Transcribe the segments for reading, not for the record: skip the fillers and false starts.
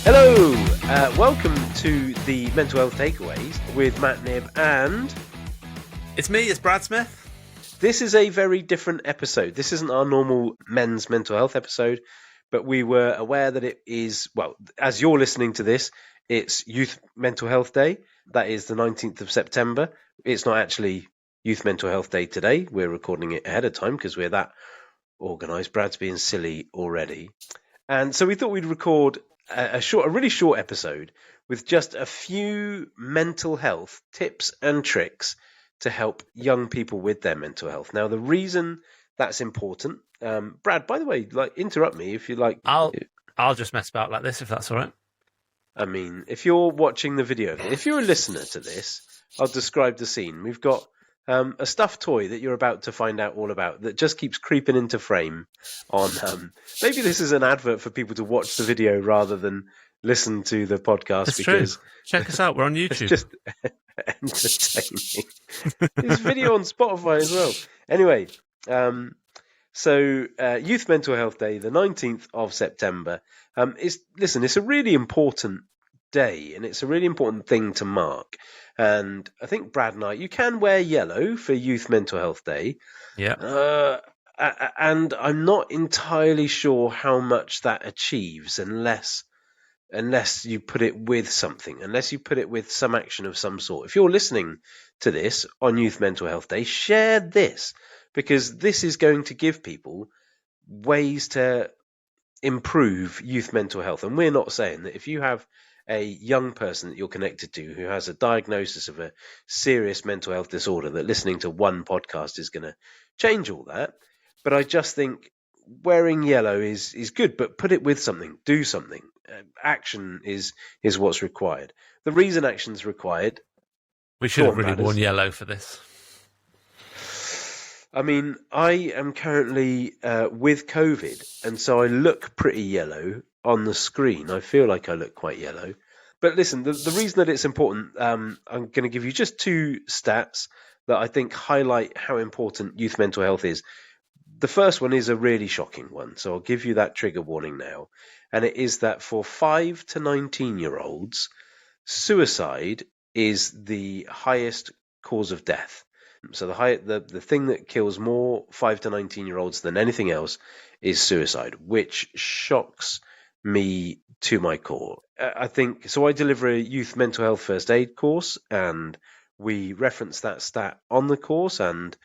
Hello, welcome to the Mental Health Takeaways with Matt Nibb, and it's Brad Smith. This is a very different episode. This isn't our normal men's mental health episode, but we were aware that it is, well, as you're listening to this, it's Youth Mental Health Day. That is the 19th of September. It's not actually Youth Mental Health Day today. We're recording it ahead of time because we're that organised. Brad's being silly already. And so we thought we'd record a really short episode with just a few mental health tips and tricks to help young people with their mental health. Now, the reason that's important, Brad, by the way, interrupt me if you like. I'll just mess about like this if that's all right. I mean, if you're watching the video, if you're a listener to this, I'll describe the scene. We've got a stuffed toy that you're about to find out all about that just keeps creeping into frame on maybe this is an advert for people to watch the video rather than listen to the podcast. That's because true. Check us out, we're on YouTube. It's just entertaining. There's video on Spotify as well. Anyway, so Youth Mental Health Day, the 19th of September, it's a really important day, and it's a really important thing to mark. And I think Brad and I, you can wear yellow for Youth Mental Health Day. Yeah. And I'm not entirely sure how much that achieves unless you put it with something, unless you put it with some action of some sort. If you're listening to this on Youth Mental Health Day, share this, because this is going to give people ways to improve youth mental health. And we're not saying that if you have a young person that you're connected to who has a diagnosis of a serious mental health disorder, that listening to one podcast is going to change all that. But I just think wearing yellow is good, but put it with something, do something. Action is what's required. The reason action's required... We should have really worn yellow for this. I mean, I am currently with COVID, and so I look pretty yellow on the screen. I feel like I look quite yellow. But listen, the reason that it's important, I'm going to give you just two stats that I think highlight how important youth mental health is. The first one is a really shocking one, so I'll give you that trigger warning now. And it is that for 5 to 19-year-olds, suicide is the highest cause of death. So the thing that kills more 5 to 19-year-olds than anything else is suicide, which shocks me to my core. I think so. I deliver a youth mental health first aid course, and we reference that stat on the course. And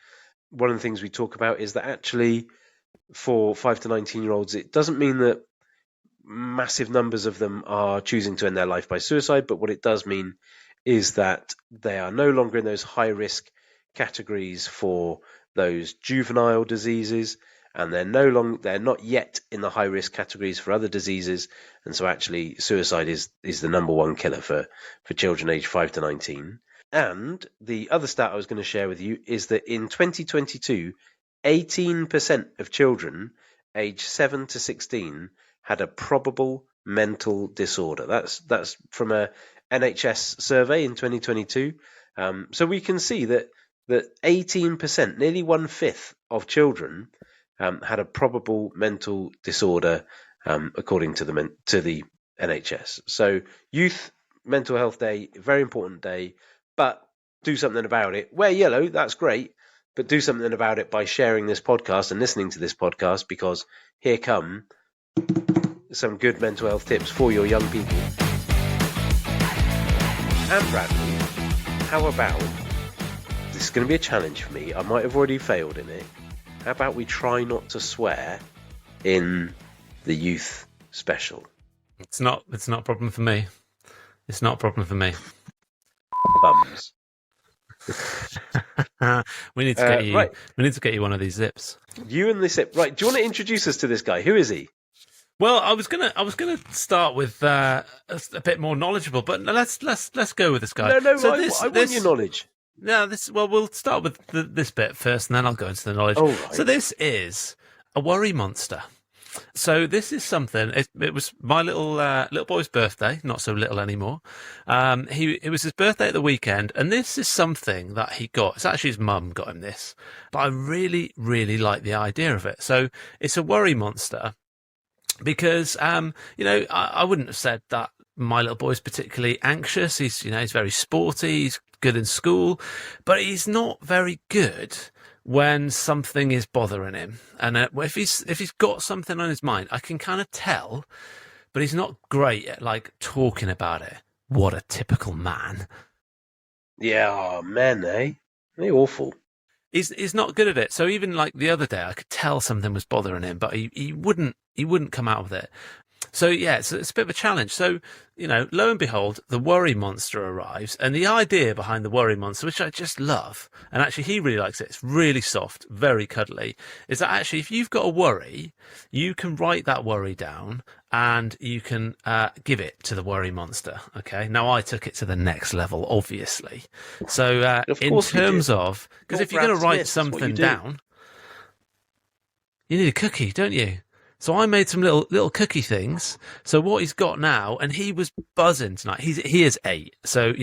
one of the things we talk about is that actually for 5 to 19-year-olds, it doesn't mean that massive numbers of them are choosing to end their life by suicide, but what it does mean is that they are no longer in those high risk categories for those juvenile diseases, and they're not yet in the high risk categories for other diseases. And so actually suicide is the number one killer for children aged 5 to 19. And the other stat I was going to share with you is that in 2022, 18% of children aged 7 to 16 had a probable mental disorder. That's from a NHS survey in 2022. So we can see that 18%, nearly 1/5 of children had a probable mental disorder, according to the NHS. So Youth Mental Health Day, very important day, but do something about it. Wear yellow, that's great, but do something about it by sharing this podcast and listening to this podcast, because here come some good mental health tips for your young people. And Bradley, how about, this is going to be a challenge for me, I might have already failed in it, how about we try not to swear in the youth special? It's not a problem for me. It's not a problem for me. Bums. We need to get you. Right. We need to get you one of these zips. You and this zip. Right. Do you want to introduce us to this guy? Who is he? Well, I was gonna start with a bit more knowledgeable, but let's go with this guy. No, so I want your knowledge. No, we'll start with this bit first, and then I'll go into the knowledge. Oh, right. So this is a worry monster. So this is something. It was my little boy's birthday. Not so little anymore. It was his birthday at the weekend, and this is something that he got. It's actually his mum got him this, but I really, really like the idea of it. So it's a worry monster. because I wouldn't have said that my little boy's particularly anxious. He's very sporty. He's good in school, but he's not very good when something is bothering him. And if he's got something on his mind, I can kind of tell, but he's not great at like talking about it. What a typical man. Yeah, oh, men, eh? They're awful. He's not good at it. So even like the other day, I could tell something was bothering him, but he wouldn't come out with it. So yeah, it's a bit of a challenge. So lo and behold, the worry monster arrives, and the idea behind the worry monster, which I just love, and actually he really likes it. It's really soft, very cuddly. Is that actually if you've got a worry, you can write that worry down and you can give it to the worry monster. Okay. Now I took it to the next level, obviously. So Of in course you terms did. of because You're if you're going Brad to write Smith, that's what you something do. down, you need a cookie, don't you? So I made some little cookie things. So what he's got now, and he was buzzing tonight. He is 8, so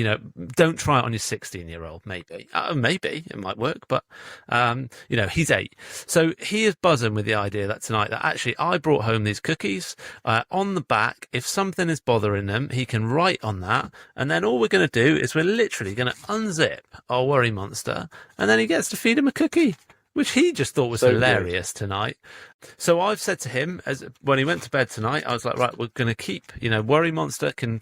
don't try it on your 16-year-old. Maybe it might work, but he's 8, so he is buzzing with the idea that tonight that actually I brought home these cookies. On the back, if something is bothering him, he can write on that, and then all we're going to do is we're literally going to unzip our worry monster, and then he gets to feed him a cookie, which he just thought was So good. hilarious tonight. So I've said to him, as when he went to bed tonight, I was like, right, we're going to keep, Worry Monster can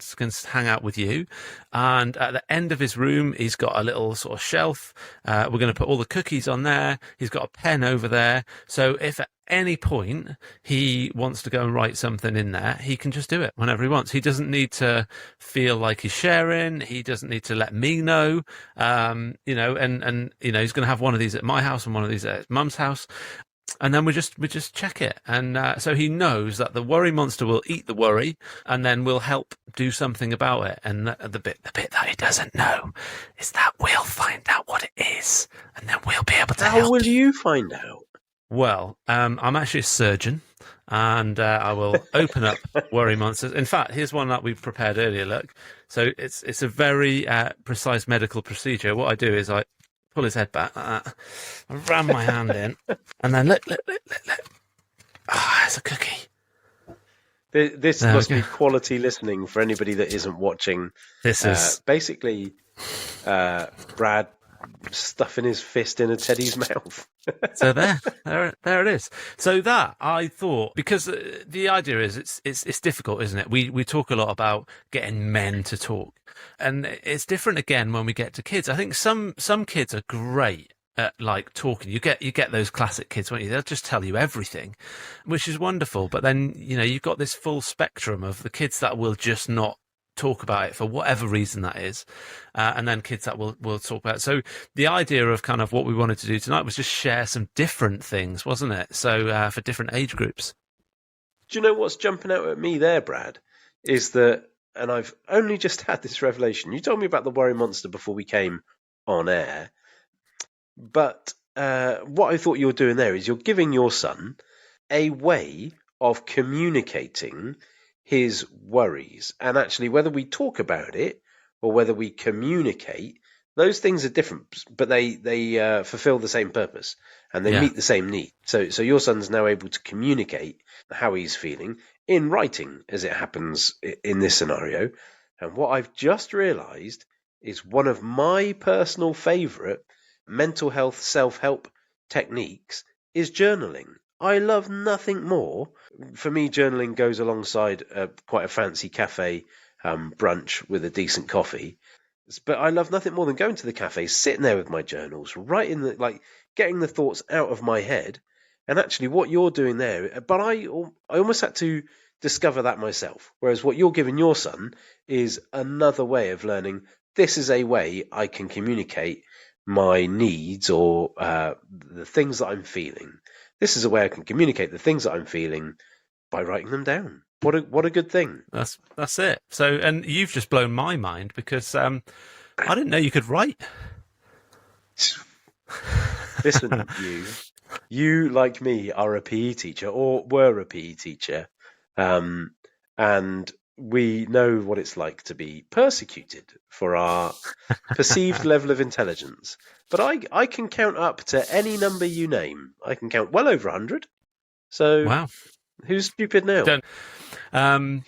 hang out with you. And at the end of his room, he's got a little sort of shelf. We're going to put all the cookies on there. He's got a pen over there. So if at any point he wants to go and write something in there, he can just do it whenever he wants. He doesn't need to feel like he's sharing. He doesn't need to let me know. And he's going to have one of these at my house and one of these at his mum's house. And then we just check it, and so he knows that the worry monster will eat the worry, and then we'll help do something about it. And the bit that he doesn't know is that we'll find out what it is, and then we'll be able to How help. will you find out? Well, I'm actually a surgeon, and I will open up worry monsters. In fact, here's one that we've prepared earlier. Look, so it's a very precise medical procedure. What I do is I pull his head back like that. I ram my hand in, and then look. Ah, it's a cookie. This There we must go. be quality listening for anybody that isn't watching. This is Basically Brad stuffing his fist in a teddy's mouth. so there it is. So that I thought, because the idea is it's difficult, isn't it? We talk a lot about getting men to talk, and it's different again when we get to kids. I think some kids are great at like talking. You get those classic kids, won't you? They'll just tell you everything, which is wonderful. But then you've got this full spectrum of the kids that will just not talk about it for whatever reason that is, and then kids that will talk about it. So the idea of kind of what we wanted to do tonight was just share some different things, wasn't it? So for different age groups. Do you know what's jumping out at me there, Brad? Is that, and I've only just had this revelation. You told me about the worry monster before we came on air, but what I thought you were doing there is you're giving your son a way of communicating his worries. And actually, whether we talk about it or whether we communicate, those things are different, but they fulfill the same purpose and they Yeah. meet the same need. So your son's now able to communicate how he's feeling in writing, as it happens in this scenario. And what I've just realised is one of my personal favourite mental health self-help techniques is journaling. I love nothing more. For me, journaling goes alongside quite a fancy cafe brunch with a decent coffee. But I love nothing more than going to the cafe, sitting there with my journals, writing getting the thoughts out of my head. And actually, what you're doing there, but I almost had to discover that myself. Whereas what you're giving your son is another way of learning. This is a way I can communicate my needs or the things that I'm feeling. This is a way I can communicate the things that I'm feeling by writing them down. What a good thing. That's it. So, and you've just blown my mind because I didn't know you could write. Listen, you like me are a PE teacher or were a PE teacher, and we know what it's like to be persecuted for our perceived level of intelligence. But I can count up to any number you name. I can count well over 100. So Wow. Who's stupid now? Don't. Um,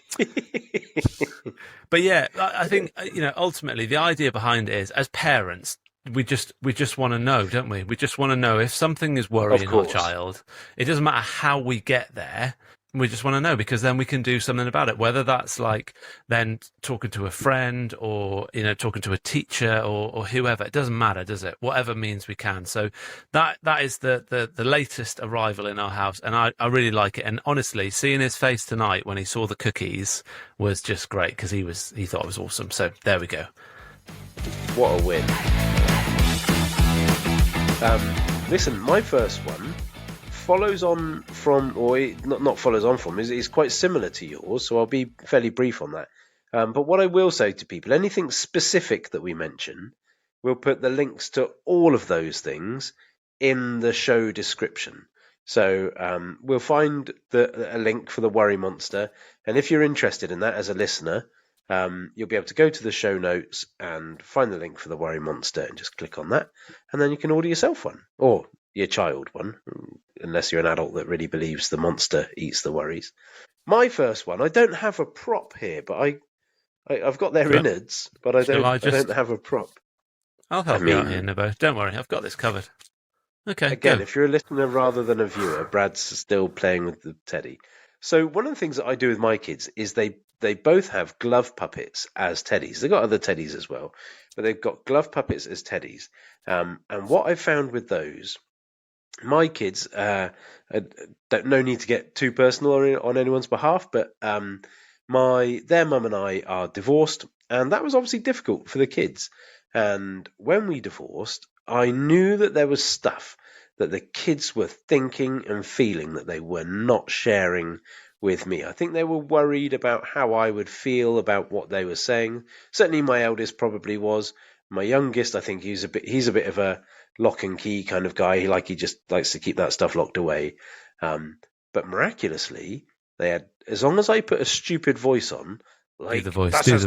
but yeah, I think ultimately the idea behind it is, as parents, we just want to know, don't we? We just want to know if something is Of worrying our course. child. It doesn't matter how we get there. We just want to know because then we can do something about it. Whether that's like then talking to a friend or talking to a teacher or whoever, it doesn't matter, does it? Whatever means we can. So that is the latest arrival in our house, and I really like it. And honestly, seeing his face tonight when he saw the cookies was just great because he thought it was awesome. So there we go. What a win. Listen, my first one follows on from, not follows on from, is quite similar to yours, so I'll be fairly brief on that. But what I will say to people, anything specific that we mention, we'll put the links to all of those things in the show description. So we'll find a link for the Worry Monster, and if you're interested in that as a listener, you'll be able to go to the show notes and find the link for the Worry Monster and just click on that, and then you can order yourself one, or your child one, unless you're an adult that really believes the monster eats the worries. My first one, I don't have a prop here, but I've got their innards, but I don't have a prop. I'll help you out here, Nibbo. Don't worry, I've got this covered. Okay, again, go. If you're a listener rather than a viewer, Brad's still playing with the teddy. So one of the things that I do with my kids is they both have glove puppets as teddies. They've got other teddies as well, but they've got glove puppets as teddies. And what I've found with those, my kids, no need to get too personal on anyone's behalf, but their mum and I are divorced, and that was obviously difficult for the kids. And when we divorced, I knew that there was stuff that the kids were thinking and feeling that they were not sharing with me. I think they were worried about how I would feel about what they were saying. Certainly my eldest probably was. My youngest, I think he's a bit of a lock and key kind of guy. He just likes to keep that stuff locked away. But miraculously, they had, as long as I put a stupid voice on, like, this is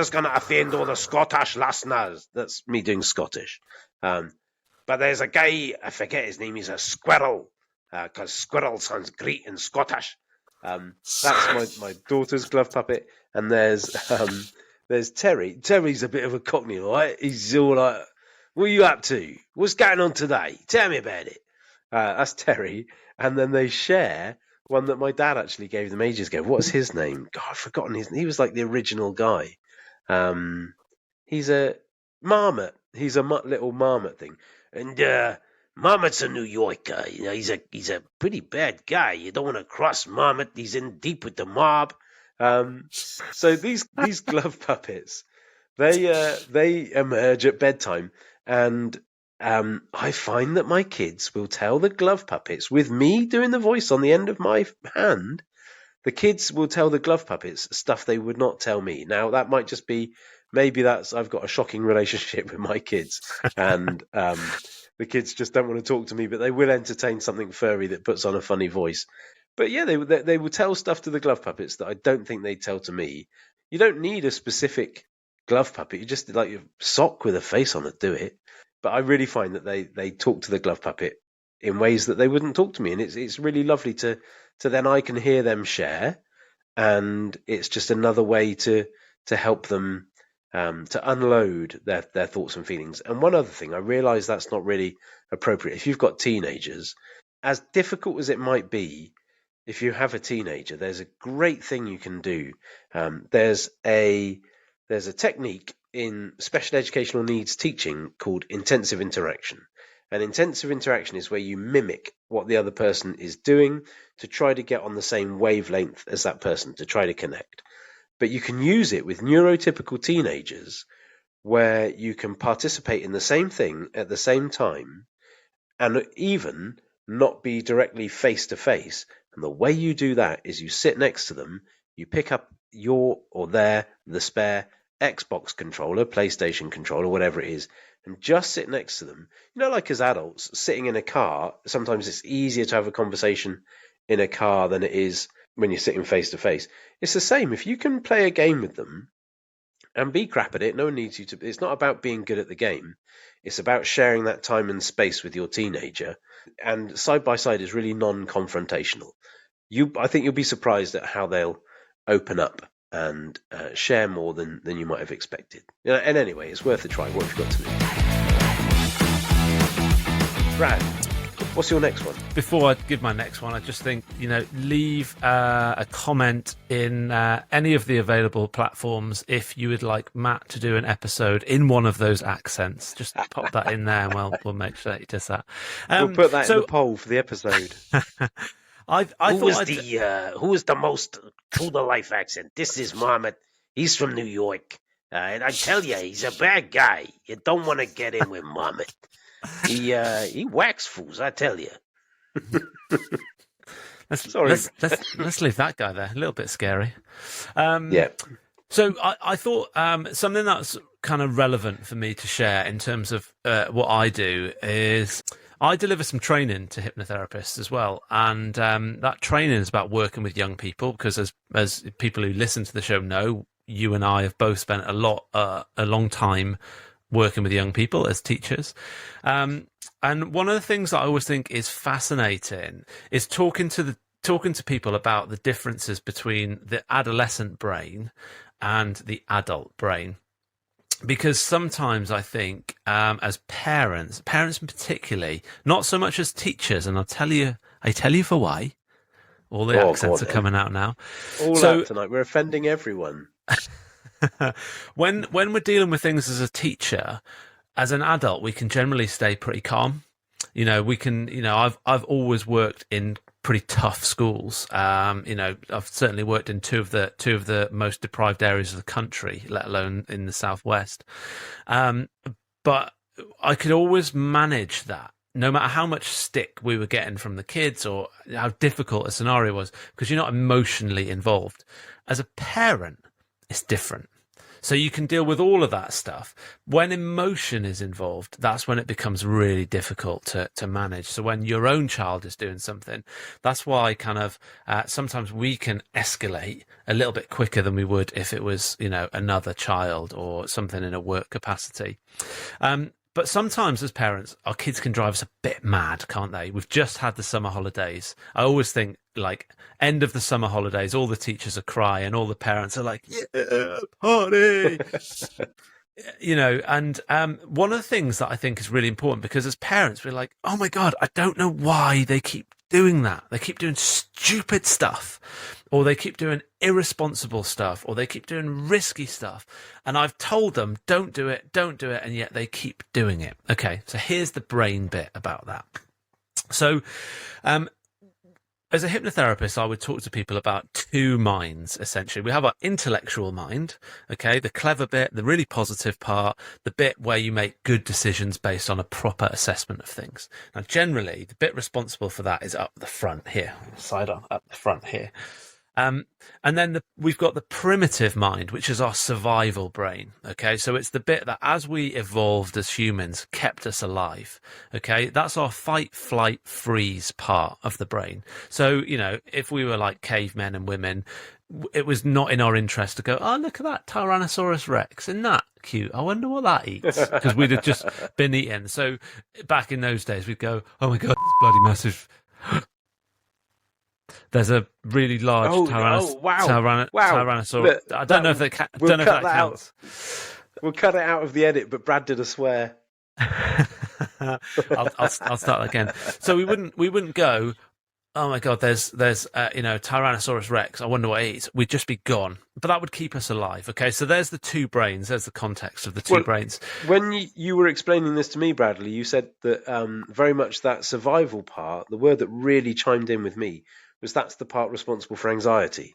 going to offend all the Scottish listeners. That's me doing Scottish. But there's a guy, I forget his name, he's a squirrel, because squirrel sounds great in Scottish. That's my daughter's glove puppet. And there's Terry. Terry's a bit of a cockney, right? He's all like, what are you up to? What's going on today? Tell me about it. That's Terry. And then they share one that my dad actually gave them ages ago. What's his name? God, I've forgotten his name. He was like the original guy. He's a marmot. He's a little marmot thing. And Marmot's a New Yorker. He's a pretty bad guy. You don't want to cross Marmot. He's in deep with the mob. So these glove puppets, they emerge at bedtime, and I find that my kids will tell the glove puppets, with me doing the voice on the end of my hand. The kids will tell the glove puppets stuff they would not tell me. Now that might just be, maybe I've got a shocking relationship with my kids, and the kids just don't want to talk to me, but they will entertain something furry that puts on a funny voice. But yeah, they will tell stuff to the glove puppets that I don't think they'd tell to me. You don't need a specific glove puppet. You just like your sock with a face on it, do it. But I really find that they talk to the glove puppet in ways that they wouldn't talk to me, and it's really lovely to then I can hear them share, and it's just another way to help them to unload their thoughts and feelings. And one other thing, I realise that's not really appropriate. If you've got teenagers, as difficult as it might be, if you have a teenager, there's a great thing you can do. There's a technique in special educational needs teaching called intensive interaction. And intensive interaction is where you mimic what the other person is doing to try to get on the same wavelength as that person, to try to connect. But you can use it with neurotypical teenagers, where you can participate in the same thing at the same time and even not be directly face to face. And the way you do that is you sit next to them, you pick up the spare Xbox controller, PlayStation controller, whatever it is, and just sit next to them. Like as adults, sitting in a car, sometimes it's easier to have a conversation in a car than it is when you're sitting face to face. It's the same. If you can play a game with them and be crap at it. No one needs you to. It's not about being good at the game. It's about sharing that time and space with your teenager. And side by side is really non-confrontational. I think you'll be surprised at how they'll open up and share more than you might have expected. And anyway, it's worth a try. What have you got to do? Brad, what's your next one? Before I give my next one, I just think, leave a comment in any of the available platforms if you would like Matt to do an episode in one of those accents. Just pop that in there and we'll make sure that he does that. We'll put that in the poll for the episode. Who is the most true to life accent? This is Mohammed. He's from New York. And I tell you, he's a bad guy. You don't want to get in with Mohammed. He whacks fools, I tell you. Let's leave that guy there. A little bit scary. Yeah. So I thought something that's kind of relevant for me to share in terms of what I do is I deliver some training to hypnotherapists as well, and that training is about working with young people because, as people who listen to the show know, you and I have both spent a long time working with young people as teachers. And one of the things that I always think is fascinating is talking to people about the differences between the adolescent brain and the adult brain. Because sometimes I think as parents particularly, not so much as teachers, and I tell you for why. All the accents are coming out now. All out tonight. We're offending everyone. When we're dealing with things as a teacher, as an adult, we can generally stay pretty calm. I've always worked in pretty tough schools. I've certainly worked in two of the most deprived areas of the country, let alone in the southwest. But I could always manage that, no matter how much stick we were getting from the kids or how difficult a scenario was, because you're not emotionally involved. As a parent, it's different. So you can deal with all of that stuff. When emotion is involved, that's when it becomes really difficult to manage. So when your own child is doing something, that's why kind of sometimes we can escalate a little bit quicker than we would if it was, another child or something in a work capacity. But sometimes as parents, our kids can drive us a bit mad, can't they? We've just had the summer holidays. I always think, end of the summer holidays, all the teachers are crying, all the parents are like, yeah, party. And one of the things that I think is really important, because as parents, we're like, oh my God, I don't know why they keep doing that. They keep doing stupid stuff, or they keep doing irresponsible stuff, or they keep doing risky stuff. And I've told them, don't do it, and yet they keep doing it. Okay, so here's the brain bit about that. So as a hypnotherapist, I would talk to people about two minds, essentially. We have our intellectual mind, okay, the clever bit, the really positive part, the bit where you make good decisions based on a proper assessment of things. Now, generally, the bit responsible for that is up the front here, up the front here. And then we've got the primitive mind, which is our survival brain. Okay, so it's the bit that, as we evolved as humans, kept us alive. Okay, that's our fight, flight, freeze part of the brain. So, if we were like cavemen and women, it was not in our interest to go, oh, look at that Tyrannosaurus Rex, isn't that cute? I wonder what that eats, because we'd have just been eaten. So back in those days, we'd go, oh my God, it's bloody massive. There's a really large Tyrannosaurus. Look, I don't know if that counts. We'll cut it out of the edit, but Brad did a swear. I'll start again. So we wouldn't go, oh my God, there's Tyrannosaurus Rex, I wonder what it eats. We'd just be gone. But that would keep us alive. Okay, so there's the two brains. There's the context of the two brains. When you were explaining this to me, Bradley, you said that very much that survival part, the word that really chimed in with me, was that's the part responsible for anxiety.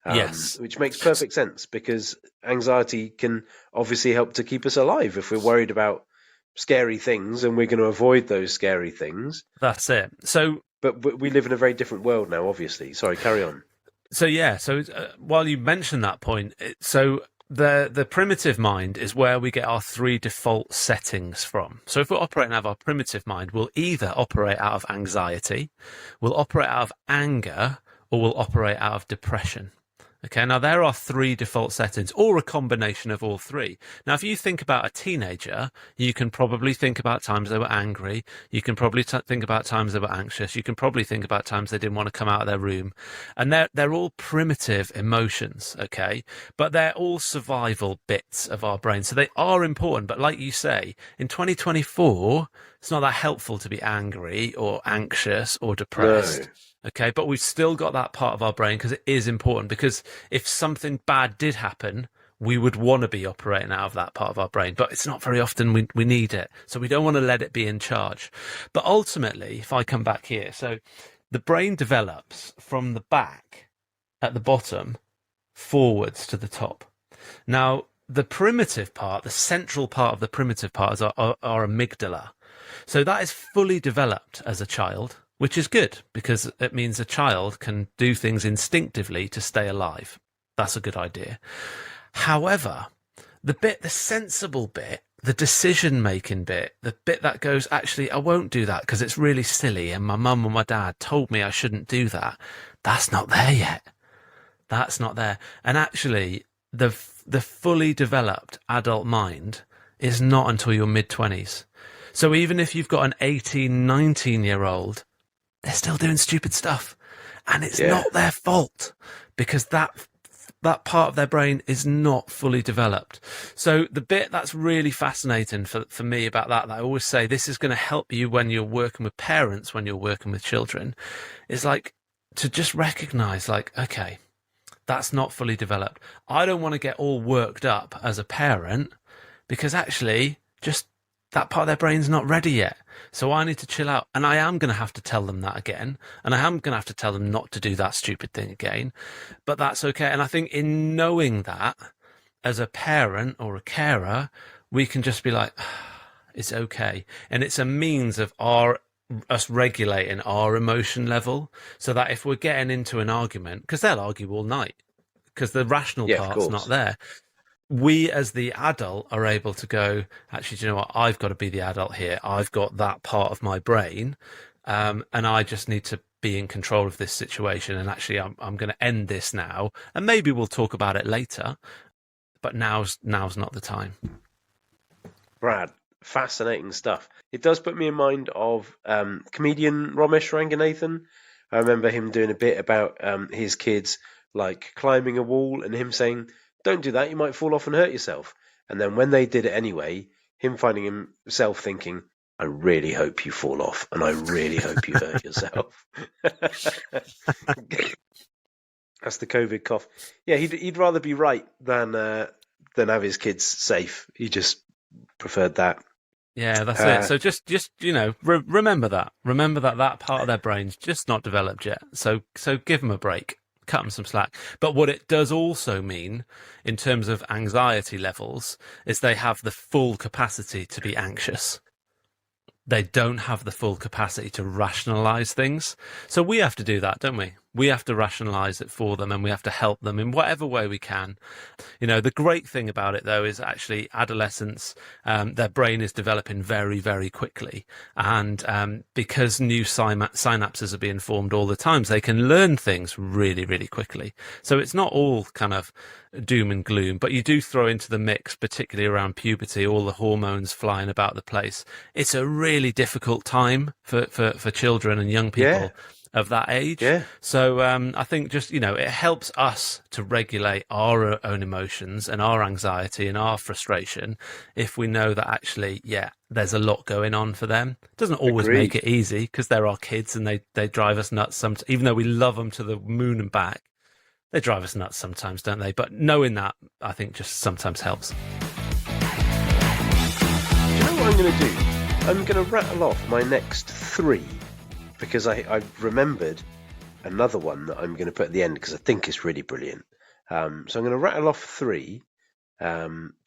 Yes. Which makes perfect sense, because anxiety can obviously help to keep us alive if we're worried about scary things and we're going to avoid those scary things. That's it. So, But we live in a very different world now, obviously. Sorry, carry on. So while you mention that point, the primitive mind is where we get our three default settings from. So if we're operating out of our primitive mind, we'll either operate out of anxiety, we'll operate out of anger, or we'll operate out of depression. Okay, now there are 3 default settings, or a combination of all 3. Now, if you think about a teenager, you can probably think about times they were angry. You can probably think about times they were anxious. You can probably think about times they didn't want to come out of their room. And they're all primitive emotions, okay? But they're all survival bits of our brain. So they are important. But like you say, in 2024, it's not that helpful to be angry or anxious or depressed. No. Okay, but we've still got that part of our brain because it is important. Because if something bad did happen, we would want to be operating out of that part of our brain, but it's not very often we need it. So we don't want to let it be in charge. But ultimately, if I come back here, so the brain develops from the back at the bottom forwards to the top. Now, the primitive part, the central part of the primitive part is our amygdala. So that is fully developed as a child, which is good because it means a child can do things instinctively to stay alive. That's a good idea. However, the sensible bit, the decision-making bit, the bit that goes, actually, I won't do that because it's really silly and my mum or my dad told me I shouldn't do that, that's not there yet. That's not there. And actually, the fully developed adult mind is not until your mid-20s. So even if you've got an 18, 19-year-old, they're still doing stupid stuff. And it's not their fault because that part of their brain is not fully developed. So the bit that's really fascinating for me about that I always say this is going to help you when you're working with parents, when you're working with children, is like to just recognize like, okay, that's not fully developed. I don't want to get all worked up as a parent because actually just that part of their brain's not ready yet. So I need to chill out. And I am going to have to tell them that again. And I am going to have to tell them not to do that stupid thing again. But that's okay. And I think in knowing that, as a parent or a carer, we can just be like, it's okay. And it's a means of us regulating our emotion level so that if we're getting into an argument, because they'll argue all night, because the rational part's not there. We as the adult are able to go, actually, do you know what? I've got to be the adult here. I've got that part of my brain. And I just need to be in control of this situation. And actually, I'm going to end this now. And maybe we'll talk about it later. But now's not the time. Brad, fascinating stuff. It does put me in mind of comedian Ramesh Ranganathan. I remember him doing a bit about his kids like climbing a wall and him saying, don't do that, you might fall off and hurt yourself. And then when they did it anyway, him finding himself thinking, I really hope you fall off and I really hope you hurt yourself. That's the COVID cough. Yeah, he'd rather be right than have his kids safe. He just preferred that. Yeah, that's it. So just remember that. Remember that part of their brain's just not developed yet. So give them a break. Cut them some slack. But what it does also mean in terms of anxiety levels is they have the full capacity to be anxious. They don't have the full capacity to rationalize things. So we have to do that, don't we? We have to rationalize it for them and we have to help them in whatever way we can. The great thing about it, though, is actually adolescents, their brain is developing very, very quickly. And because new synapses are being formed all the time, they can learn things really, really quickly. So it's not all kind of doom and gloom, but you do throw into the mix, particularly around puberty, all the hormones flying about the place. It's a really difficult time for children and young people of that age. Yeah. So I think just, it helps us to regulate our own emotions and our anxiety and our frustration if we know that actually, there's a lot going on for them. It doesn't always make it easy because they're our kids and they drive us nuts. Even though we love them to the moon and back, they drive us nuts sometimes, don't they? But knowing that, I think, just sometimes helps. Do you know what I'm going to do? I'm going to rattle off my next 3 because I remembered another one that I'm going to put at the end because I think it's really brilliant. So I'm going to rattle off 3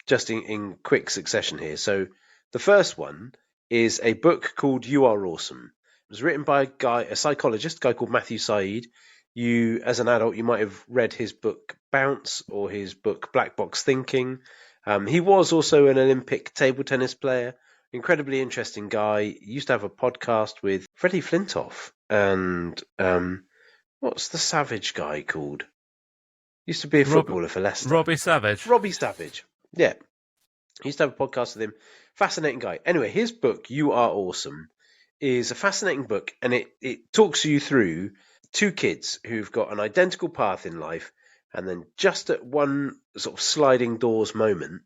just in quick succession here. So the first one is a book called You Are Awesome. It was written by a psychologist, a guy called Matthew Said. You, as an adult, you might have read his book Bounce or his book Black Box Thinking. He was also an Olympic table tennis player. Incredibly interesting guy. He used to have a podcast with Freddie Flintoff and what's the Savage guy called? Used to be a Rob, footballer for Leicester. Robbie Savage. Robbie Savage. Yeah. I used to have a podcast with him. Fascinating guy. Anyway, his book, You Are Awesome, is a fascinating book, and it talks you through two kids who've got an identical path in life, and then just at one sort of sliding doors moment,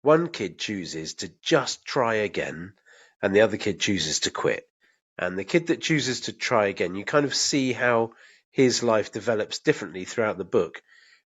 one kid chooses to just try again, and the other kid chooses to quit. And the kid that chooses to try again, you kind of see how his life develops differently throughout the book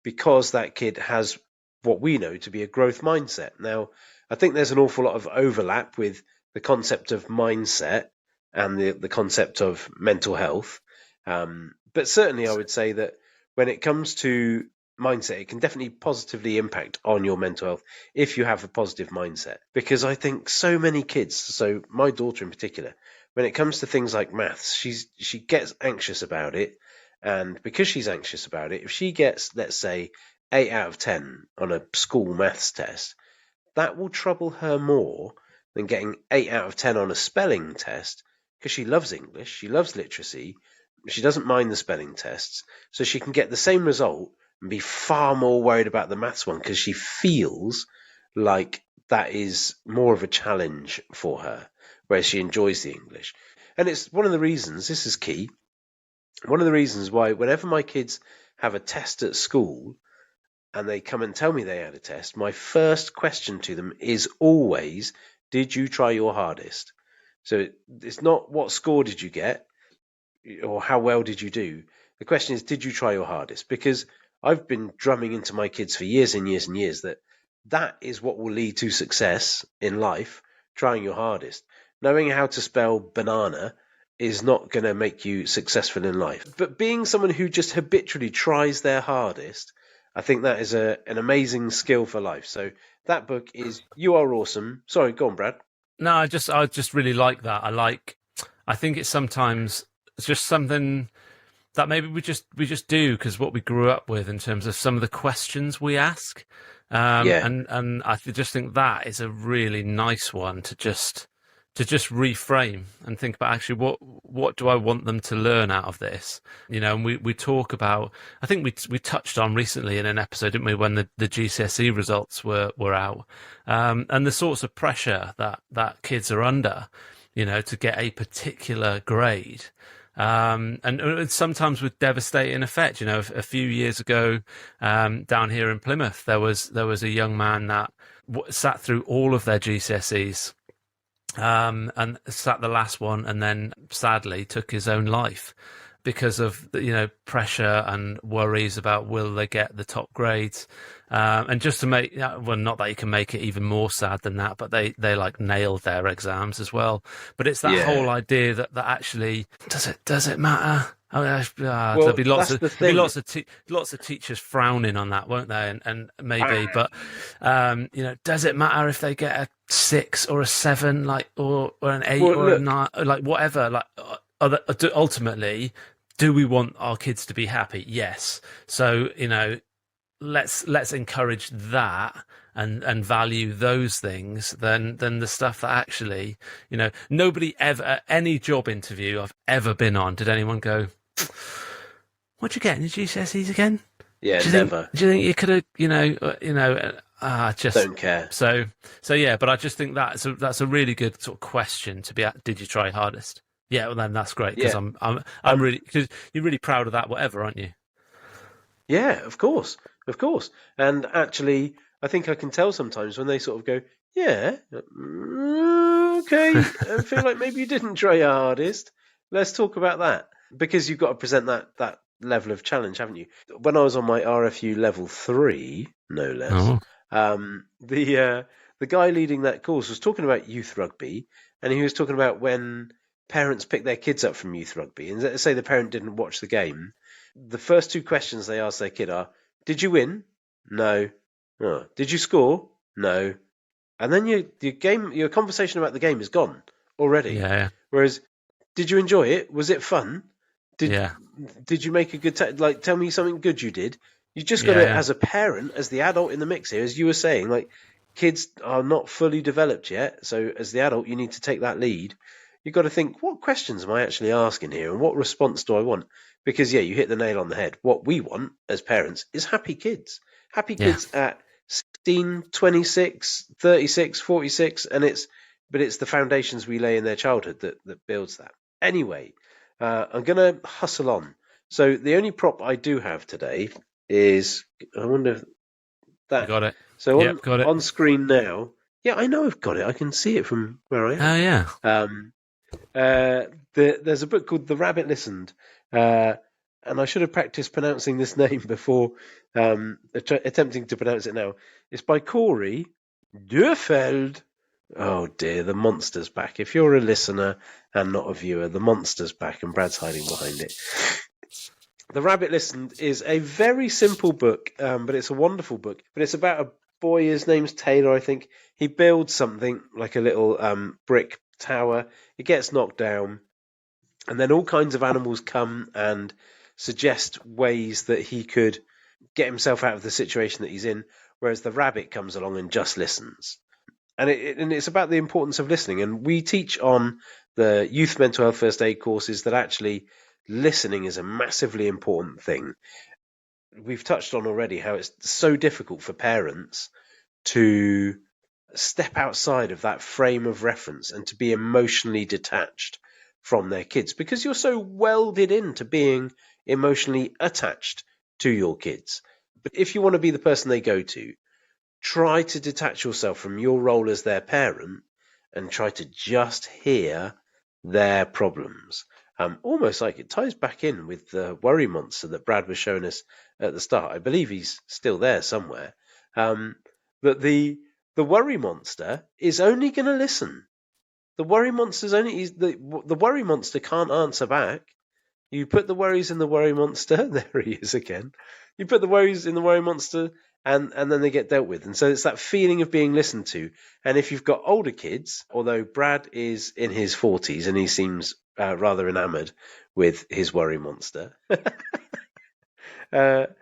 because that kid has what we know to be a growth mindset. Now, I think there's an awful lot of overlap with the concept of mindset and the concept of mental health. But certainly I would say that when it comes to mindset, it can definitely positively impact on your mental health if you have a positive mindset. Because I think so many kids, so my daughter in particular, when it comes to things like maths, she gets anxious about it. And because she's anxious about it, if she gets, let's say, 8 out of 10 on a school maths test, that will trouble her more than getting 8 out of 10 on a spelling test, because she loves English, she loves literacy, she doesn't mind the spelling tests, so she can get the same result and be far more worried about the maths one because she feels like that is more of a challenge for her, whereas she enjoys the English. And it's one of the reasons, this is key, one of the reasons why whenever my kids have a test at school and they come and tell me they had a test, my first question to them is always, did you try your hardest? So it's not what score did you get or how well did you do. The question is, did you try your hardest? Because I've been drumming into my kids for years and years and years that that is what will lead to success in life, trying your hardest. Knowing how to spell banana is not going to make you successful in life. But being someone who just habitually tries their hardest, I think that is an amazing skill for life. So that book is You Are Awesome. Sorry, go on, Brad. No, I just really like that. I think it's sometimes it's just something that maybe we just do because what we grew up with in terms of some of the questions we ask. And I just think that is a really nice one to just reframe and think about actually what do I want them to learn out of this, and we talk about, I think we touched on recently in an episode, didn't we, when the GCSE results were out, and the sorts of pressure that kids are under, to get a particular grade. And sometimes with devastating effect. A few years ago, down here in Plymouth, there was a young man that sat through all of their GCSEs, and sat the last one, and then sadly took his own life because of pressure and worries about will they get the top grades. And just to make, well, not that you can make it even more sad than that, but they like nailed their exams as well. But it's that whole idea that actually does it matter? There'll be lots of teachers frowning on that, won't they? And maybe, but does it matter if they get a 6 or a 7, or an 8 or a 9, whatever? Ultimately, do we want our kids to be happy? Yes. So let's encourage that and value those things than the stuff that actually, nobody ever, at any job interview I've ever been on, did anyone go, what'd you get in your GCSEs again? Yeah, do you never. Do you think you could have, just don't care. So yeah, but I just think that's a really good sort of question to be at. Did you try hardest? Yeah, well then that's great, because I'm really, because you're really proud of that, whatever, aren't you? Yeah, of course. And actually, I think I can tell sometimes when they sort of go, yeah, okay, I feel like maybe you didn't try your hardest. Let's talk about that. Because you've got to present that level of challenge, haven't you? When I was on my RFU level 3, no less, the guy leading that course was talking about youth rugby, and he was talking about when parents pick their kids up from youth rugby, and let's say the parent didn't watch the game, the first 2 questions they ask their kid are, did you win? No. Oh, did you score? No. And then your conversation about the game is gone already. Yeah. Whereas, did you enjoy it? Was it fun? Did you make a good tell me something good you did? You just got to, as a parent, as the adult in the mix here, as you were saying, kids are not fully developed yet. So as the adult, you need to take that lead. You've got to think, what questions am I actually asking here, and what response do I want? Because, you hit the nail on the head. What we want as parents is happy kids. Happy Yeah. kids at 16, 26, 36, 46, but it's the foundations we lay in their childhood that builds that. Anyway, I'm going to hustle on. So the only prop I do have today is, I wonder if that... You got it. So Yep, got it. on screen now, I know I've got it. I can see it from where I am. Oh, yeah. There's a book called The Rabbit Listened, and I should have practiced pronouncing this name before attempting to pronounce it now. It's by Corey Dürfeld. Oh dear, the monster's back. If you're a listener and not a viewer, the monster's back, and Brad's hiding behind it. The Rabbit Listened is a very simple book, but it's a wonderful book. But it's about a boy, his name's Taylor, I think. He builds something like a little brick tower. It gets knocked down, and then all kinds of animals come and suggest ways that he could get himself out of the situation that he's in, whereas the rabbit comes along and just listens. And it's about the importance of listening. And we teach on the youth mental health first aid courses that actually listening is a massively important thing. We've touched on already how it's so difficult for parents to step outside of that frame of reference and to be emotionally detached from their kids, because you're so welded into being emotionally attached to your kids. But if you want to be the person they go to, try to detach yourself from your role as their parent and try to just hear their problems. Almost like it ties back in with the worry monster that Brad was showing us at the start. I believe he's still there somewhere. That the worry monster is only going to listen. The worry monster's only the worry monster can't answer back. You put the worries in the worry monster. There he is again. You put the worries in the worry monster, and then they get dealt with. And so it's that feeling of being listened to. And if you've got older kids, although Brad is in his 40s and he seems rather enamored with his worry monster. But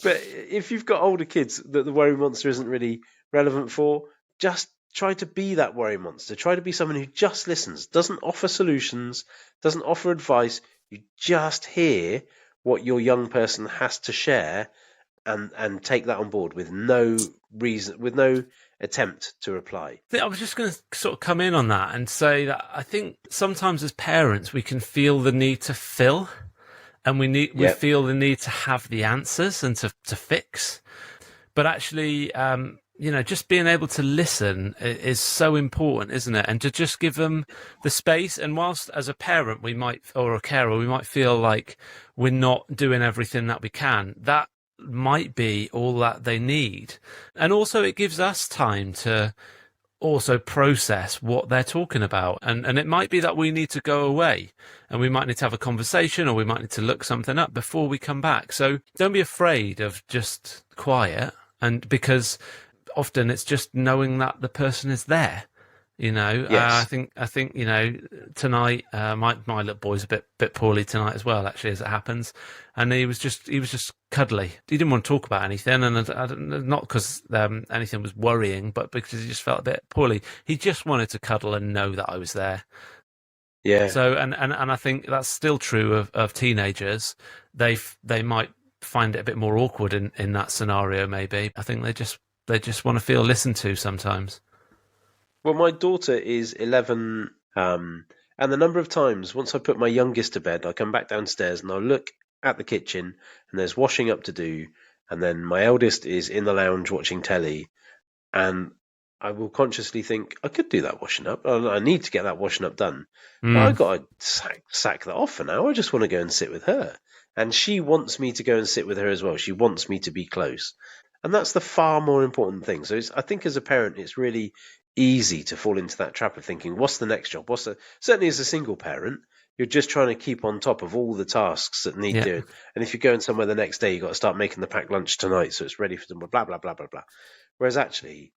if you've got older kids that the worry monster isn't really relevant for, just try to be that worry monster. Try to be someone who just listens, doesn't offer solutions, doesn't offer advice. You just hear what your young person has to share and take that on board with no reason, with no attempt to reply. I was just going to sort of come in on that and say that I think sometimes as parents we can feel the need to fill, and we feel the need to have the answers and to fix. But actually, just being able to listen is so important, isn't it? And to just give them the space. And whilst as a parent or a carer, we might feel like we're not doing everything that we can, that might be all that they need. And also it gives us time to also process what they're talking about. And it might be that we need to go away and we might need to have a conversation, or we might need to look something up before we come back. So don't be afraid of just quiet, and because often it's just knowing that the person is there. Yes. I think tonight my little boy's a bit poorly tonight as well, actually, as it happens, and he was just cuddly. He didn't want to talk about anything, and not because anything was worrying, but because he just felt a bit poorly. He just wanted to cuddle and know that I was there. Yeah. So and I think that's still true of teenagers. They might find it a bit more awkward in that scenario. Maybe I think they just want to feel listened to sometimes. Well, my daughter is 11, and the number of times, once I put my youngest to bed, I come back downstairs and I'll look at the kitchen and there's washing up to do, and then my eldest is in the lounge watching telly, and I will consciously think, I could do that washing up. I need to get that washing up done. But I've got to sack that off for now. I just want to go and sit with her. And she wants me to go and sit with her as well. She wants me to be close. And that's the far more important thing. So I think as a parent, it's really easy to fall into that trap of thinking, what's the next job? Certainly as a single parent, you're just trying to keep on top of all the tasks that need doing. And if you're going somewhere the next day, you've got to start making the packed lunch tonight so it's ready for them, blah, blah, blah, blah, blah. Whereas actually,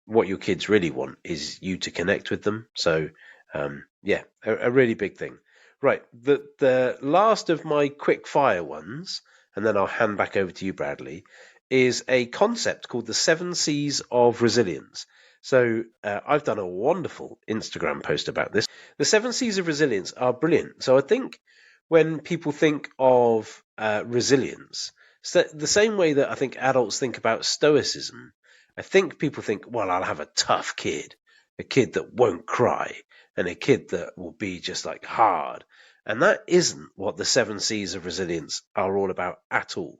what your kids really want is you to connect with them. So, a really big thing. Right, the last of my quick fire ones, and then I'll hand back over to you, Bradley, is a concept called the 7 C's of resilience. So I've done a wonderful Instagram post about this. The 7 C's of resilience are brilliant. So I think when people think of resilience, so the same way that I think adults think about stoicism, I think people think, well, I'll have a tough kid, a kid that won't cry, and a kid that will be just like hard. And that isn't what the 7 C's of resilience are all about at all.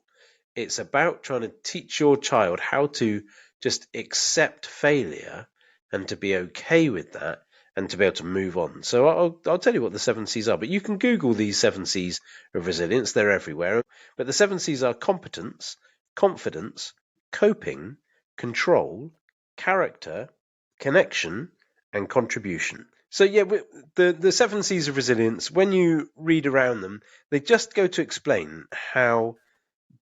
It's about trying to teach your child how to just accept failure and to be okay with that and to be able to move on. So I'll tell you what the 7 C's are, but you can Google these 7 C's of resilience. They're everywhere. But the 7 C's are competence, confidence, coping, control, character, connection, and contribution. So yeah, the 7 C's of resilience, when you read around them, they just go to explain how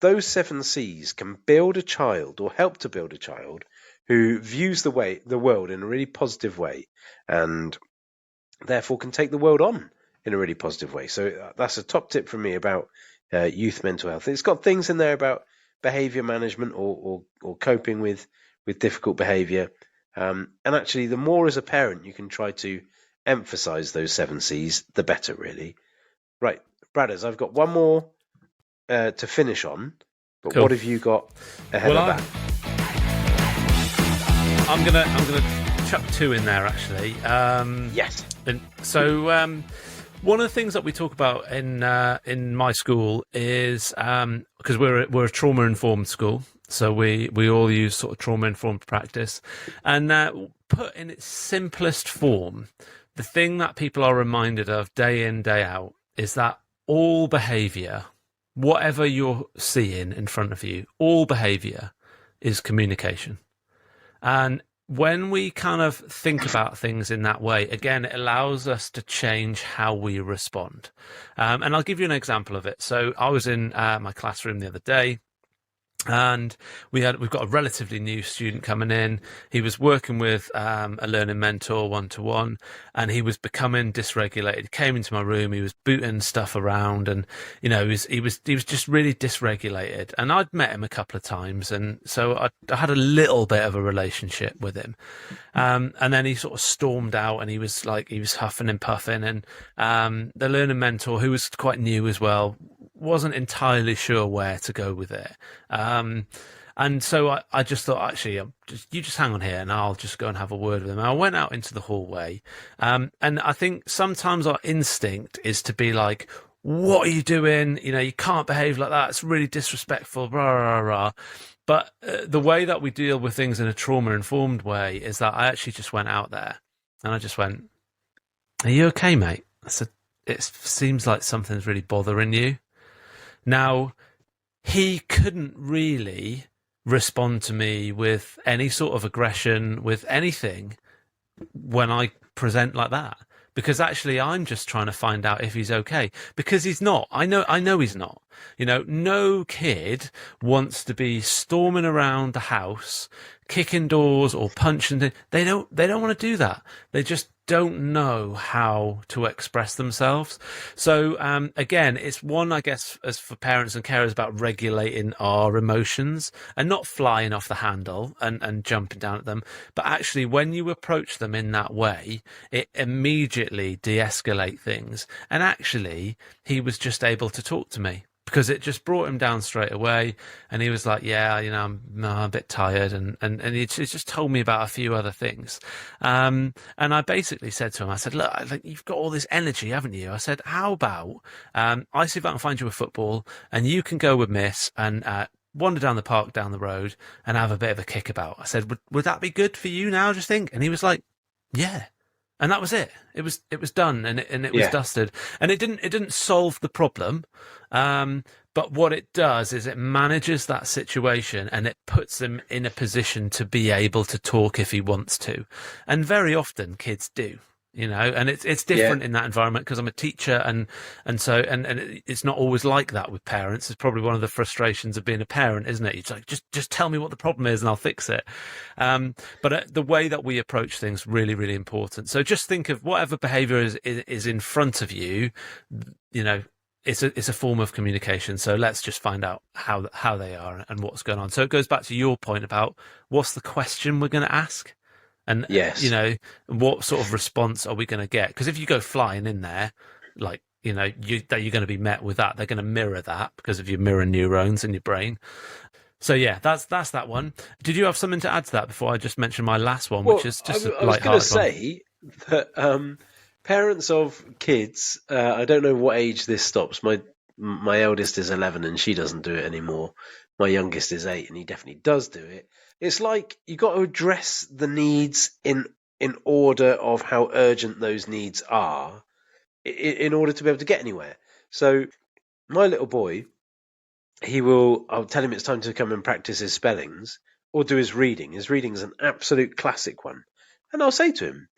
those 7 C's can build a child or help to build a child who views the world in a really positive way and therefore can take the world on in a really positive way. So that's a top tip from me about youth mental health. It's got things in there about behavior management or coping with difficult behavior. And actually, the more as a parent you can try to emphasize those 7 C's, the better, really. Right, Bradders, I've got one more to finish on, but Cool. what have you got ahead of that? I'm gonna chuck 2 in there actually. Yes. And so one of the things that we talk about in my school is because we're a trauma informed school, so we all use sort of trauma informed practice, and put in its simplest form, the thing that people are reminded of day in, day out is that all behaviour, whatever you're seeing in front of you, all behaviour is communication. And when we kind of think about things in that way, again, it allows us to change how we respond. And I'll give you an example of it. So I was in my classroom the other day, and we've got a relatively new student coming in. He was working with a learning mentor one-to-one, and he was becoming dysregulated. He came into my room, he was booting stuff around, and he was just really dysregulated. And I'd met him a couple of times, and so I had a little bit of a relationship with him. And then he sort of stormed out, and he was huffing and puffing, and the learning mentor, who was quite new as well, wasn't entirely sure where to go with it. And so I just thought, actually, you just hang on here and I'll just go and have a word with him. And I went out into the hallway. And I think sometimes our instinct is to be like, what are you doing? You can't behave like that. It's really disrespectful, rah, rah, rah. But the way that we deal with things in a trauma-informed way is that I actually just went out there and I just went, are you okay, mate? I said, it seems like something's really bothering you. Now, he couldn't really respond to me with any sort of aggression, with anything, when I present like that. Because actually, I'm just trying to find out if he's okay. Because he's not. I know he's not. No kid wants to be storming around the house, kicking doors or punching. They don't want to do that. They just don't know how to express themselves. So again, it's one, I guess, as for parents and carers, about regulating our emotions and not flying off the handle and jumping down at them. But actually, when you approach them in that way, it immediately de-escalate things. And actually, he was just able to talk to me, because it just brought him down straight away. And he was like, yeah, I'm a bit tired. And he just told me about a few other things. And I basically said to him, I said, look, you've got all this energy, haven't you? I said, how about I see if I can find you a football and you can go with Miss and wander down the park down the road and have a bit of a kickabout. I said, would that be good for you now, just think? And he was like, yeah. And that was it. It was done, and it was dusted. And it didn't solve the problem. But what it does is it manages that situation, and it puts him in a position to be able to talk if he wants to. And very often kids do. And it's different in that environment, because I'm a teacher, and so it's not always like that with parents. It's probably one of the frustrations of being a parent, isn't it? It's like, just tell me what the problem is and I'll fix it. But the way that we approach things, really, really important. So just think of whatever behavior is in front of you, it's a form of communication. So let's just find out how they are and what's going on. So it goes back to your point about what's the question we're going to ask. And, yes. What sort of response are we going to get? Because if you go flying in there, like that you're going to be met with that. They're going to mirror that because of your mirror neurons in your brain. So yeah, that's that one. Did you have something to add to that before I just mention my last one, which is just I was going to say that parents of kids, I don't know what age this stops. My eldest is 11 and she doesn't do it anymore. My youngest is 8 and he definitely does do it. It's like you got to address the needs in order of how urgent those needs are in order to be able to get anywhere. So my little boy, I'll tell him it's time to come and practice his spellings or do his reading. His reading is an absolute classic one. And I'll say to him,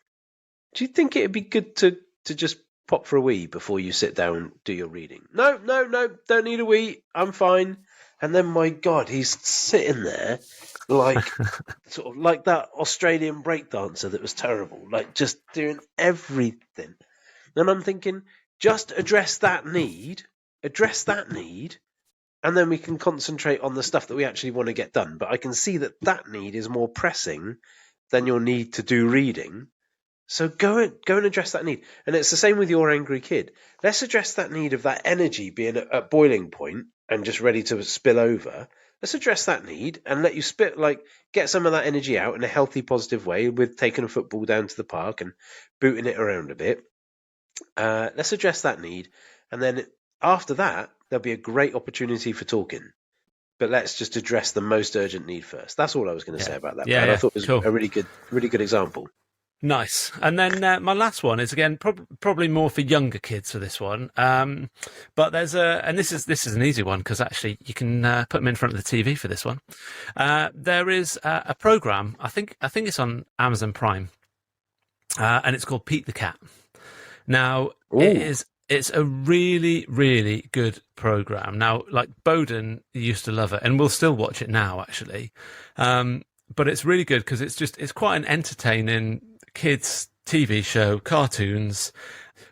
do you think it'd be good to just pop for a wee before you sit down and do your reading? No, don't need a wee. I'm fine. And then, my God, he's sitting there like sort of like that Australian breakdancer that was terrible, like just doing everything. And I'm thinking, just address that need, and then we can concentrate on the stuff that we actually want to get done. But I can see that need is more pressing than your need to do reading. So go and address that need. And it's the same with your angry kid. Let's address that need of that energy being at boiling point and just ready to spill over. Let's address that need and let you get some of that energy out in a healthy, positive way with taking a football down to the park and booting it around a bit. Let's address that need. And then after that, there'll be a great opportunity for talking. But let's just address the most urgent need first. That's all I was going to say about that. Yeah, I thought it was a really good example. Nice. And then my last one is, again, probably more for younger kids for this one. But there's and this is an easy one because actually you can put them in front of the TV for this one. There is a program, I think it's on Amazon Prime, and it's called Pete the Cat. Now, it's a really, really good program. Now, like Bowden used to love it, and we'll still watch it now, actually. But it's really good because it's quite an entertaining kids TV show, cartoons,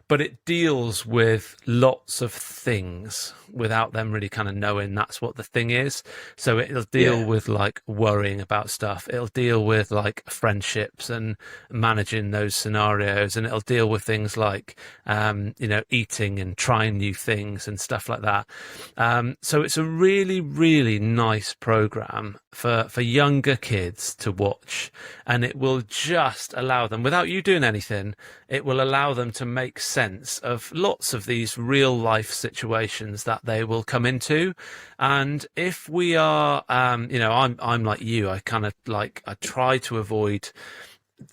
but it deals with lots of things without them really kind of knowing that's what the thing is. So it'll deal with like worrying about stuff. It'll deal with like friendships and managing those scenarios. And it'll deal with things like, eating and trying new things and stuff like that. So it's a really, really nice program for younger kids to watch. And it will just allow them, without you doing anything, it will allow them to make sense of lots of these real life situations that they will come into. And if we are, I'm like you, I kind of like, I try to avoid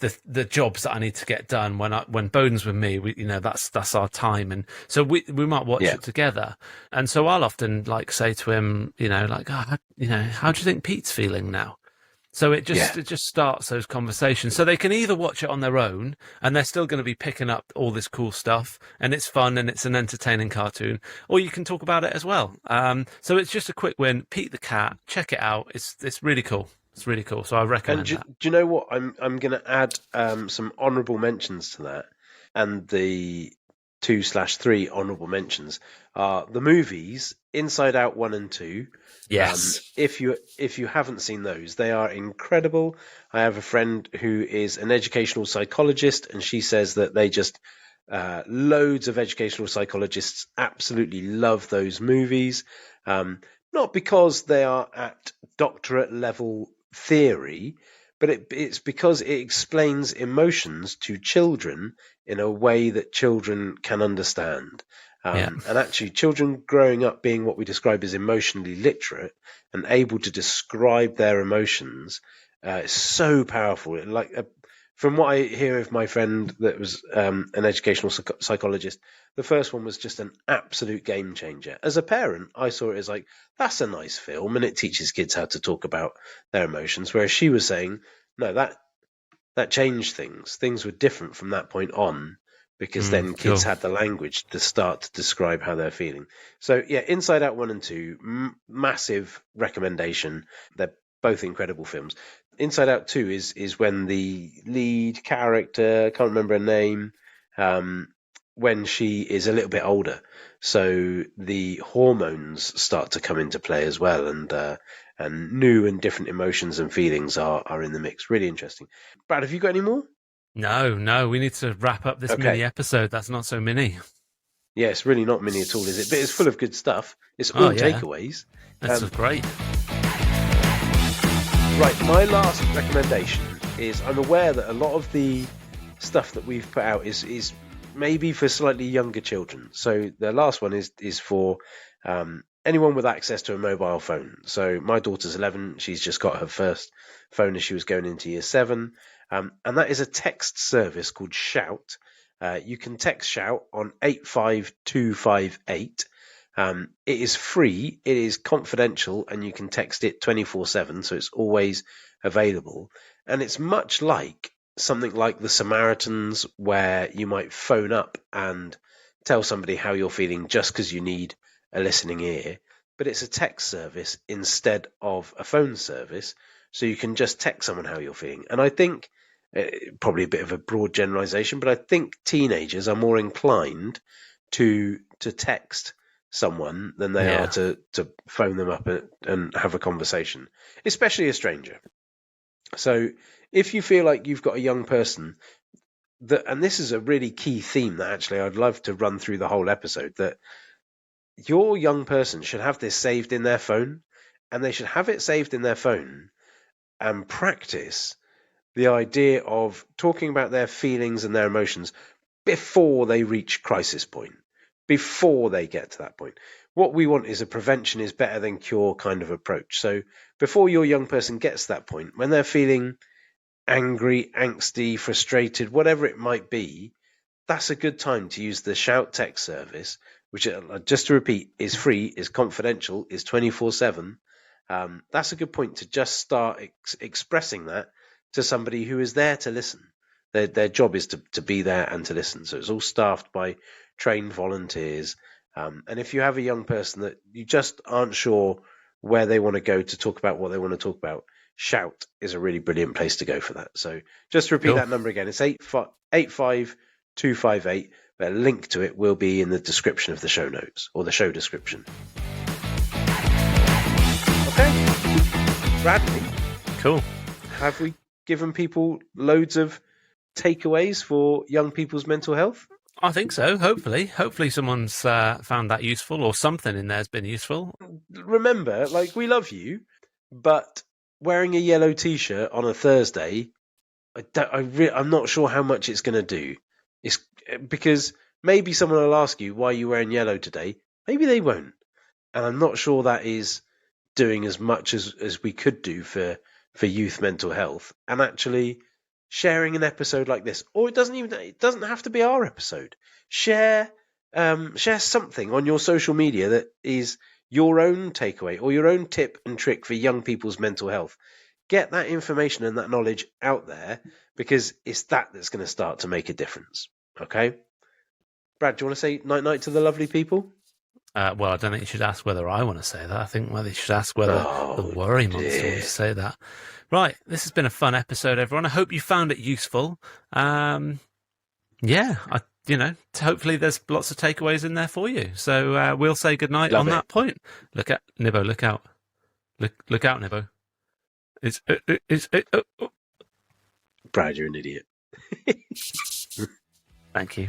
the jobs that I need to get done when Bowden's with me. That's our time, and so we might watch it together. And so I'll often like say to him, how do you think Pete's feeling now? So it just starts those conversations. So they can either watch it on their own and they're still going to be picking up all this cool stuff and it's fun and it's an entertaining cartoon, or you can talk about it as well. So it's just a quick win. Pete the Cat, check it out. It's really cool. It's really cool. So I recommend that. Do you know what? I'm going to add some honourable mentions to that. And the 2/3 honourable mentions are the movies Inside Out 1 and 2. Yes. If you haven't seen those, they are incredible. I have a friend who is an educational psychologist, and she says that they just loads of educational psychologists absolutely love those movies. Not because they are at doctorate level theory, but it's because it explains emotions to children in a way that children can understand. And actually, children growing up being what we describe as emotionally literate and able to describe their emotions is so powerful. From what I hear of my friend that was an educational psychologist, the first one was just an absolute game changer. As a parent, I saw it as like, that's a nice film and it teaches kids how to talk about their emotions. Whereas she was saying, no, that changed things. Things were different from that point on, because then kids had the language to start to describe how they're feeling. So yeah, Inside Out 1 and 2, massive recommendation. They're both incredible films. Inside Out 2 is when the lead character, I can't remember her name, when she is a little bit older. So the hormones start to come into play as well, and new and different emotions and feelings are in the mix. Really interesting. Brad, have you got any more? No, we need to wrap up this mini episode. That's not so mini. Yeah, it's really not mini at all, is it? But it's full of good stuff. It's Oh, all yeah. takeaways. That's great. Right, my last recommendation is, I'm aware that a lot of the stuff that we've put out is maybe for slightly younger children. So the last one is for anyone with access to a mobile phone. So my daughter's 11. She's just got her first phone as she was going into year 7. And that is a text service called Shout. You can text Shout on 85258. It is free, it is confidential, and you can text it 24/7, so it's always available. And it's much like something like the Samaritans, where you might phone up and tell somebody how you're feeling just because you need a listening ear. But it's a text service instead of a phone service, so you can just text someone how you're feeling. And I think, probably a bit of a broad generalization, but I think teenagers are more inclined to text someone than they are to phone them up and have a conversation, especially a stranger. So if you feel like you've got a young person and this is a really key theme that actually I'd love to run through the whole episode, that your young person should have this saved in their phone, and they should have it saved in their phone and practice the idea of talking about their feelings and their emotions before they reach crisis point, before they get to that point. What we want is a prevention is better than cure kind of approach. So before your young person gets to that point, when they're feeling angry, angsty, frustrated, whatever it might be, that's a good time to use the Shout text service, which, just to repeat, is free, is confidential, is 24/7. That's a good point to just start expressing that to somebody who is there to listen. Their job is to be there and to listen. So it's all staffed by trained volunteers. And if you have a young person that you just aren't sure where they want to go to talk about what they want to talk about, Shout is a really brilliant place to go for that. So just to repeat that number again, it's 85258. A link to it will be in the description of the show notes, or the show description. Okay, Bradley. Cool. Have we given people loads of takeaways for young people's mental health? I think so. Hopefully someone's found that useful, or something in there has been useful. Remember, like, we love you, but wearing a yellow t-shirt on a Thursday, I'm not sure how much it's going to do. It's because maybe someone will ask you, why are you wearing yellow today? Maybe they won't. And I'm not sure that is doing as much as we could do for youth mental health. And actually sharing an episode like this, or it doesn't have to be our episode. Share something on your social media that is your own takeaway or your own tip and trick for young people's mental health. Get that information and that knowledge out there, because it's that's going to start to make a difference. Okay? Brad, do you want to say night-night to the lovely people? Well, I don't think you should ask whether I want to say that. I think whether you should ask whether the worry monster wants to say that. Right, this has been a fun episode, everyone. I hope you found it useful. Hopefully there's lots of takeaways in there for you. So we'll say goodnight on that point. Look at Nibbo, look out. Look out, Nibbo. Brad, you're an idiot. Thank you.